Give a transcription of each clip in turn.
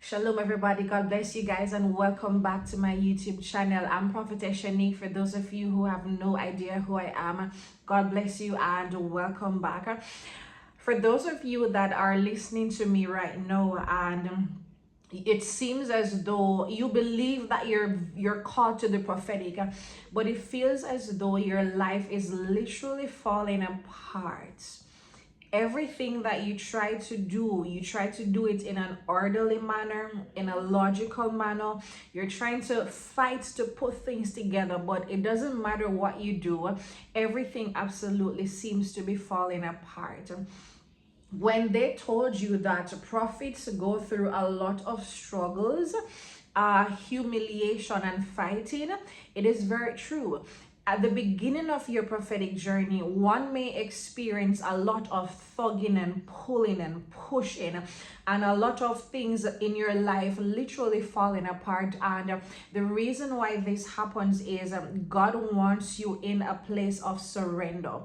Shalom everybody, God bless you guys and welcome back to my YouTube channel. I'm Prophetess Shanique. For those of you who have no idea who I am, God bless you and welcome back. For those of you that are listening to me right now and it seems as though you believe that you're called to the prophetic, but it feels as though your life is literally falling apart. Everything that you try to do it in an orderly manner, in a logical manner. You're trying to fight to put things together, but it doesn't matter what you do, everything absolutely seems to be falling apart. When they told you that prophets go through a lot of struggles, humiliation and fighting, it is very true. At the beginning of your prophetic journey, one may experience a lot of thugging and pulling and pushing and a lot of things in your life literally falling apart. And the reason why this happens is God wants you in a place of surrender.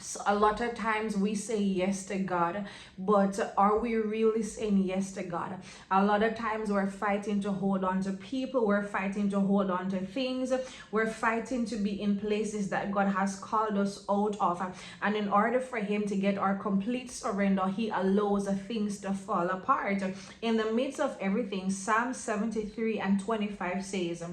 So a lot of times we say yes to God, but are we really saying yes to God? A lot of times we're fighting to hold on to people, we're fighting to hold on to things, we're fighting to be in places that God has called us out of. And in order for Him to get our complete surrender, He allows things to fall apart. In the midst of everything, Psalm 73:25 says,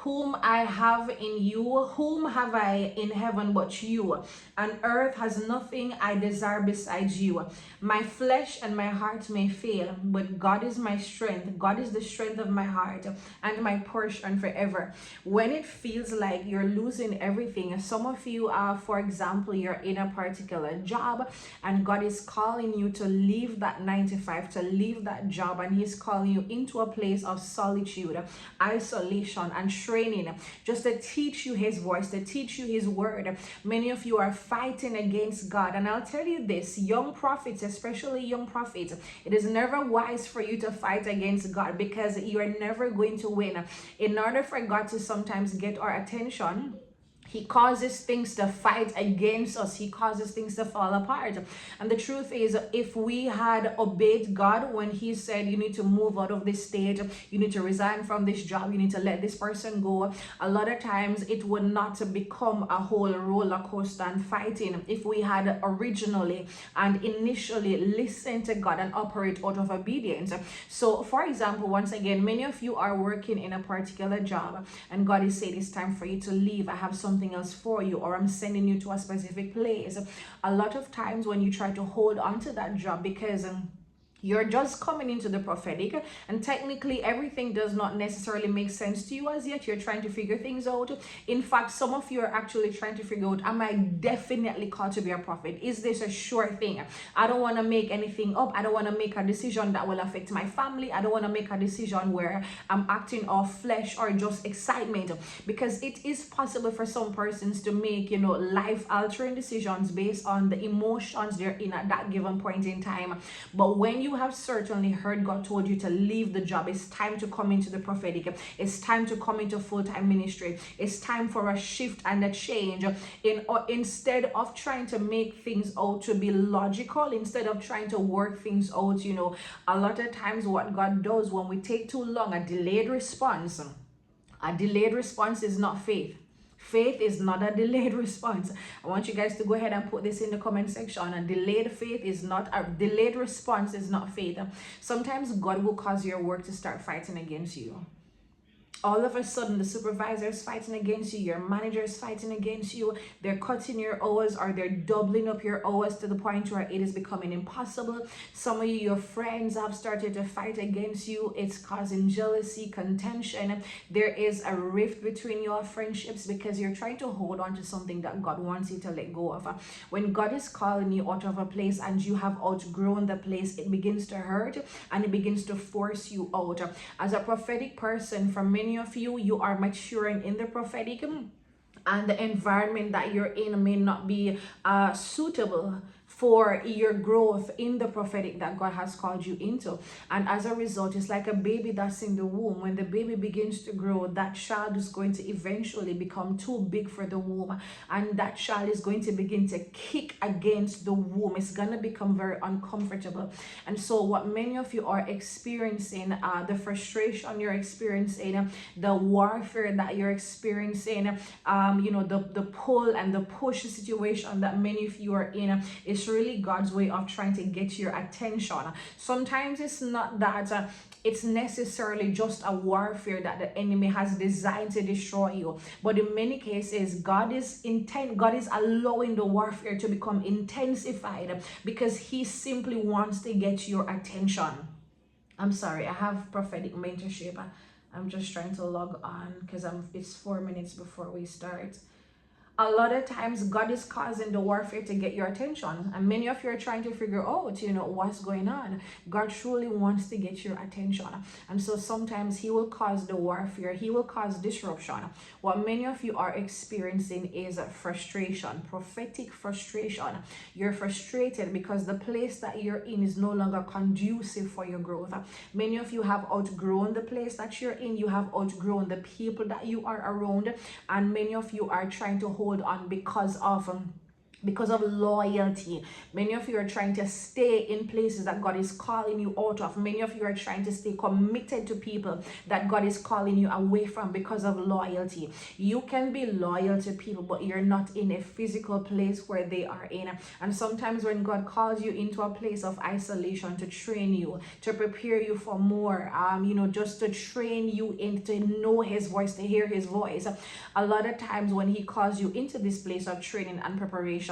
"Whom I have in you, whom have I in heaven but you? And earth has nothing I desire besides you. My flesh and my heart may fail, but God is my strength. God is the strength of my heart and my portion forever." When it feels like you're losing everything, some of you are, for example, you're in a particular job and God is calling you to leave that 9 to 5, to leave that job, and He's calling you into a place of solitude, isolation, and training, just to teach you His voice, to teach you His word. Many of you are fighting against God, and I'll tell you this, young prophets, especially young prophets, it is never wise for you to fight against God, because you are never going to win. In order for God to sometimes get our attention, He causes things to fight against us. He causes things to fall apart. And the truth is, if we had obeyed God when He said, you need to move out of this state, you need to resign from this job, you need to let this person go, a lot of times it would not become a whole roller coaster and fighting if we had originally and initially listened to God and operate out of obedience. So, for example, once again, many of you are working in a particular job and God is saying it's time for you to leave. I have something else for you, or I'm sending you to a specific place. A lot of times when you try to hold on to that job because you're just coming into the prophetic and technically everything does not necessarily make sense to you as yet, you're trying to figure things out. In fact, some of you are actually trying to figure out, am I definitely called to be a prophet? Is this a sure thing? I don't want to make anything up. I don't want to make a decision that will affect my family. I don't want to make a decision where I'm acting off flesh or just excitement, because it is possible for some persons to make, life altering decisions based on the emotions they're in at that given point in time. But when you have certainly heard God told you to leave the job, it's time to come into the prophetic, it's time to come into full-time ministry, it's time for a shift and a change. Instead of trying to make things out to be logical, instead of trying to work things out, a lot of times what God does when we take too long, a delayed response is not faith. Faith is not a delayed response. I want you guys to go ahead and put this in the comment section. A delayed response is not faith. Sometimes God will cause your work to start fighting against you. All of a sudden, the supervisor is fighting against you, your manager is fighting against you, they're cutting your hours or they're doubling up your hours to the point where it is becoming impossible. Some of you, your friends have started to fight against you. It's causing jealousy, contention. There is a rift between your friendships because you're trying to hold on to something that God wants you to let go of. When God is calling you out of a place and you have outgrown the place, it begins to hurt and it begins to force you out. As a prophetic person, for many of you are maturing in the prophetic, and the environment that you're in may not be suitable for your growth in the prophetic that God has called you into. And as a result, it's like a baby that's in the womb. When the baby begins to grow, that child is going to eventually become too big for the womb, and that child is going to begin to kick against the womb. It's going to become very uncomfortable. And so what many of you are experiencing, the frustration you're experiencing, the warfare that you're experiencing, the pull and the push situation that many of you are in, is really God's way of trying to get your attention. Sometimes it's not that it's necessarily just a warfare that the enemy has designed to destroy you, but in many cases God is allowing the warfare to become intensified because he simply wants to get your attention. I'm sorry, I have prophetic mentorship. I'm just trying to log on because it's 4 minutes before we start. A lot of times God is causing the warfare to get your attention, and many of you are trying to figure out what's going on. God truly wants to get your attention, and so sometimes he will cause the warfare, he will cause disruption. What many of you are experiencing is frustration, prophetic frustration. You're frustrated because the place that you're in is no longer conducive for your growth. Many of you have outgrown the place that you're in, you have outgrown the people that you are around, and many of you are trying to hold on because of loyalty. Many of you are trying to stay in places that God is calling you out of. Many of you are trying to stay committed to people that God is calling you away from because of loyalty. You can be loyal to people, but you're not in a physical place where they are in. And sometimes when God calls you into a place of isolation to train you, to prepare you for more, just to train you in to know his voice, to hear his voice, a lot of times when he calls you into this place of training and preparation,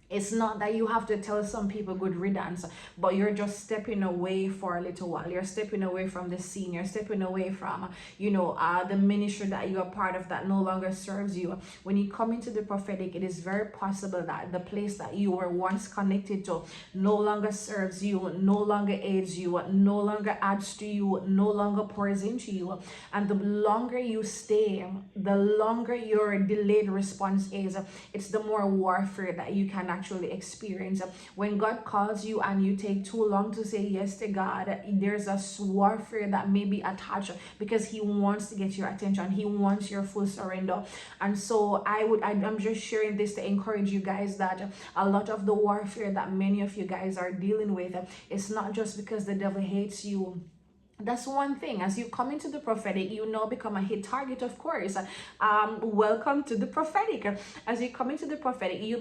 it's not that you have to tell some people good riddance, but you're just stepping away for a little while. You're stepping away from the scene. You're stepping away from, the ministry that you are part of that no longer serves you. When you come into the prophetic, it is very possible that the place that you were once connected to no longer serves you, no longer aids you, no longer adds to you, no longer pours into you. And the longer you stay, the longer your delayed response is, it's the more warfare that you can actually experience. When God calls you and you take too long to say yes to God, there's a warfare that may be attached because he wants to get your attention. He wants your full surrender. And so I'm just sharing this to encourage you guys that a lot of the warfare that many of you guys are dealing with, it's not just because the devil hates you. That's one thing. As you come into the prophetic, you now become a hit target, of course. Welcome to the prophetic. As you come into the prophetic, you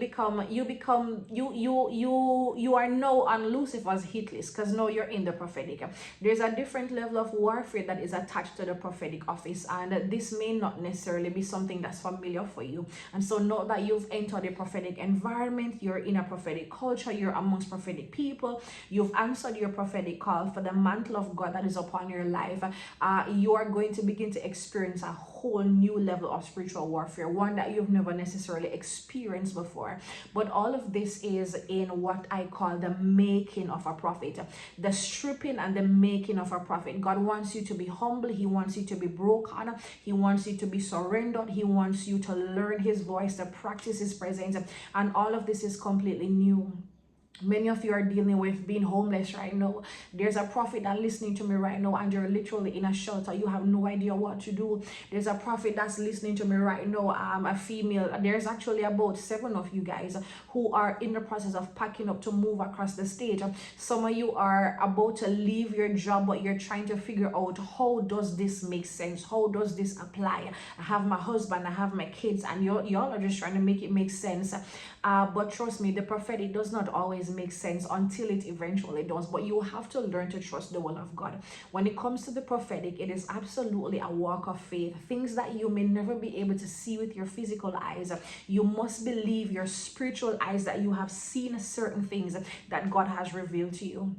are now on Lucifer's hit list because now you're in the prophetic. There's a different level of warfare that is attached to the prophetic office, and this may not necessarily be something that's familiar for you. And so know that you've entered a prophetic environment, you're in a prophetic culture, you're amongst prophetic people, you've answered your prophetic call for the mantle of God that is upon your life. You are going to begin to experience a whole new level of spiritual warfare, one that you've never necessarily experienced before. But all of this is in what I call the making of a prophet, the stripping and the making of a prophet. God wants you to be humble. He wants you to be broken. He wants you to be surrendered. He wants you to learn his voice, to practice his presence, and all of this is completely new. Many of you are dealing with being homeless right now. There's a prophet that's listening to me right now and you're literally in a shelter. You have no idea what to do. There's a prophet that's listening to me right now, a female. There's actually about 7 of you guys who are in the process of packing up to move across the state. Some of you are about to leave your job, but you're trying to figure out, how does this make sense? How does this apply? I have my husband, I have my kids, and y'all are just trying to make it make sense. But trust me, the prophetic does not always make sense until it eventually does. But you have to learn to trust the will of God. When it comes to the prophetic, it is absolutely a walk of faith. Things that you may never be able to see with your physical eyes, you must believe your spiritual eyes that you have seen certain things that God has revealed to you.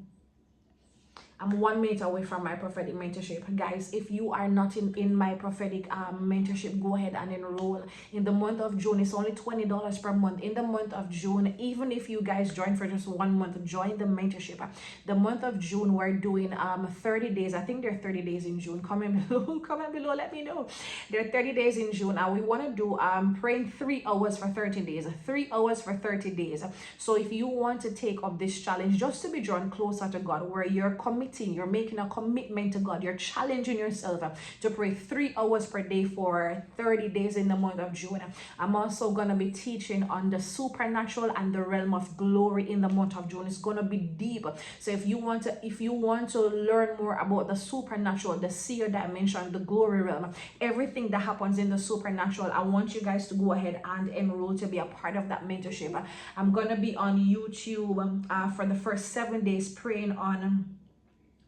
I'm 1 minute away from my prophetic mentorship. Guys, if you are not in my prophetic mentorship, go ahead and enroll. In the month of June, it's only $20 per month. In the month of June, even if you guys join for just 1 month, join the mentorship. The month of June, we're doing 30 days. I think there are 30 days in June. Comment below, comment below, let me know. There are 30 days in June, and we want to do praying 3 hours for 30 days. 3 hours for 30 days. So if you want to take up this challenge just to be drawn closer to God, where you're committing, you're making a commitment to God, you're challenging yourself to pray 3 hours per day for 30 days in the month of June. I'm also going to be teaching on the supernatural and the realm of glory in the month of June. It's going to be deep. So if you want to learn more about the supernatural, the seer dimension, the glory realm, everything that happens in the supernatural, I want you guys to go ahead and enroll to be a part of that mentorship. I'm going to be on YouTube for the first 7 days praying on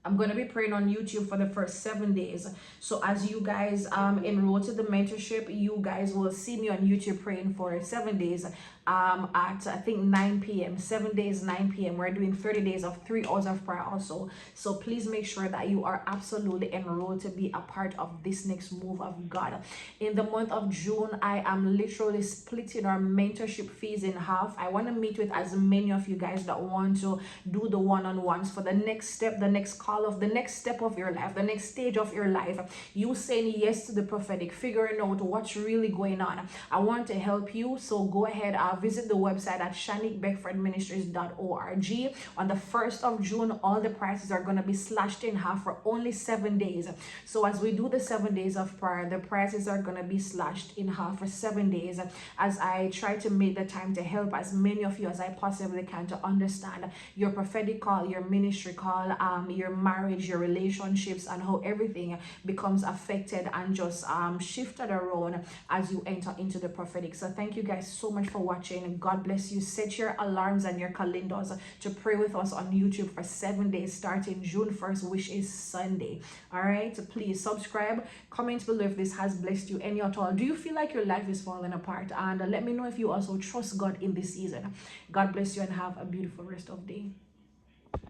I'm going to be praying on YouTube for the first 7 days. So as you guys enroll to the mentorship, you guys will see me on YouTube praying for 7 days at I think 9 p.m. 7 days, 9 p.m. We're doing 30 days of 3 hours of prayer also. So please make sure that you are absolutely enrolled to be a part of this next move of God. In the month of June, I am literally splitting our mentorship fees in half. I want to meet with as many of you guys that want to do the one-on-ones for the next step, the next call of the next step of your life, the next stage of your life. You saying yes to the prophetic, figuring out what's really going on. I want to help you. So go ahead, visit the website at shaniquebeckfordministries.org. On the 1st of June, all the prices are going to be slashed in half for only 7 days. So as we do the 7 days of prayer, the prices are going to be slashed in half for 7 days, as I try to make the time to help as many of you as I possibly can to understand your prophetic call, your ministry call, your marriage, your relationships, and how everything becomes affected and just shifted around as you enter into the prophetic. So thank you guys so much for watching. God bless you. Set your alarms and your calendars to pray with us on YouTube for 7 days starting June 1st, which is Sunday. All right, so please subscribe, comment below if this has blessed you any at all. Do you feel like your life is falling apart? And let me know if you also trust God in this season. God bless you and have a beautiful rest of the day.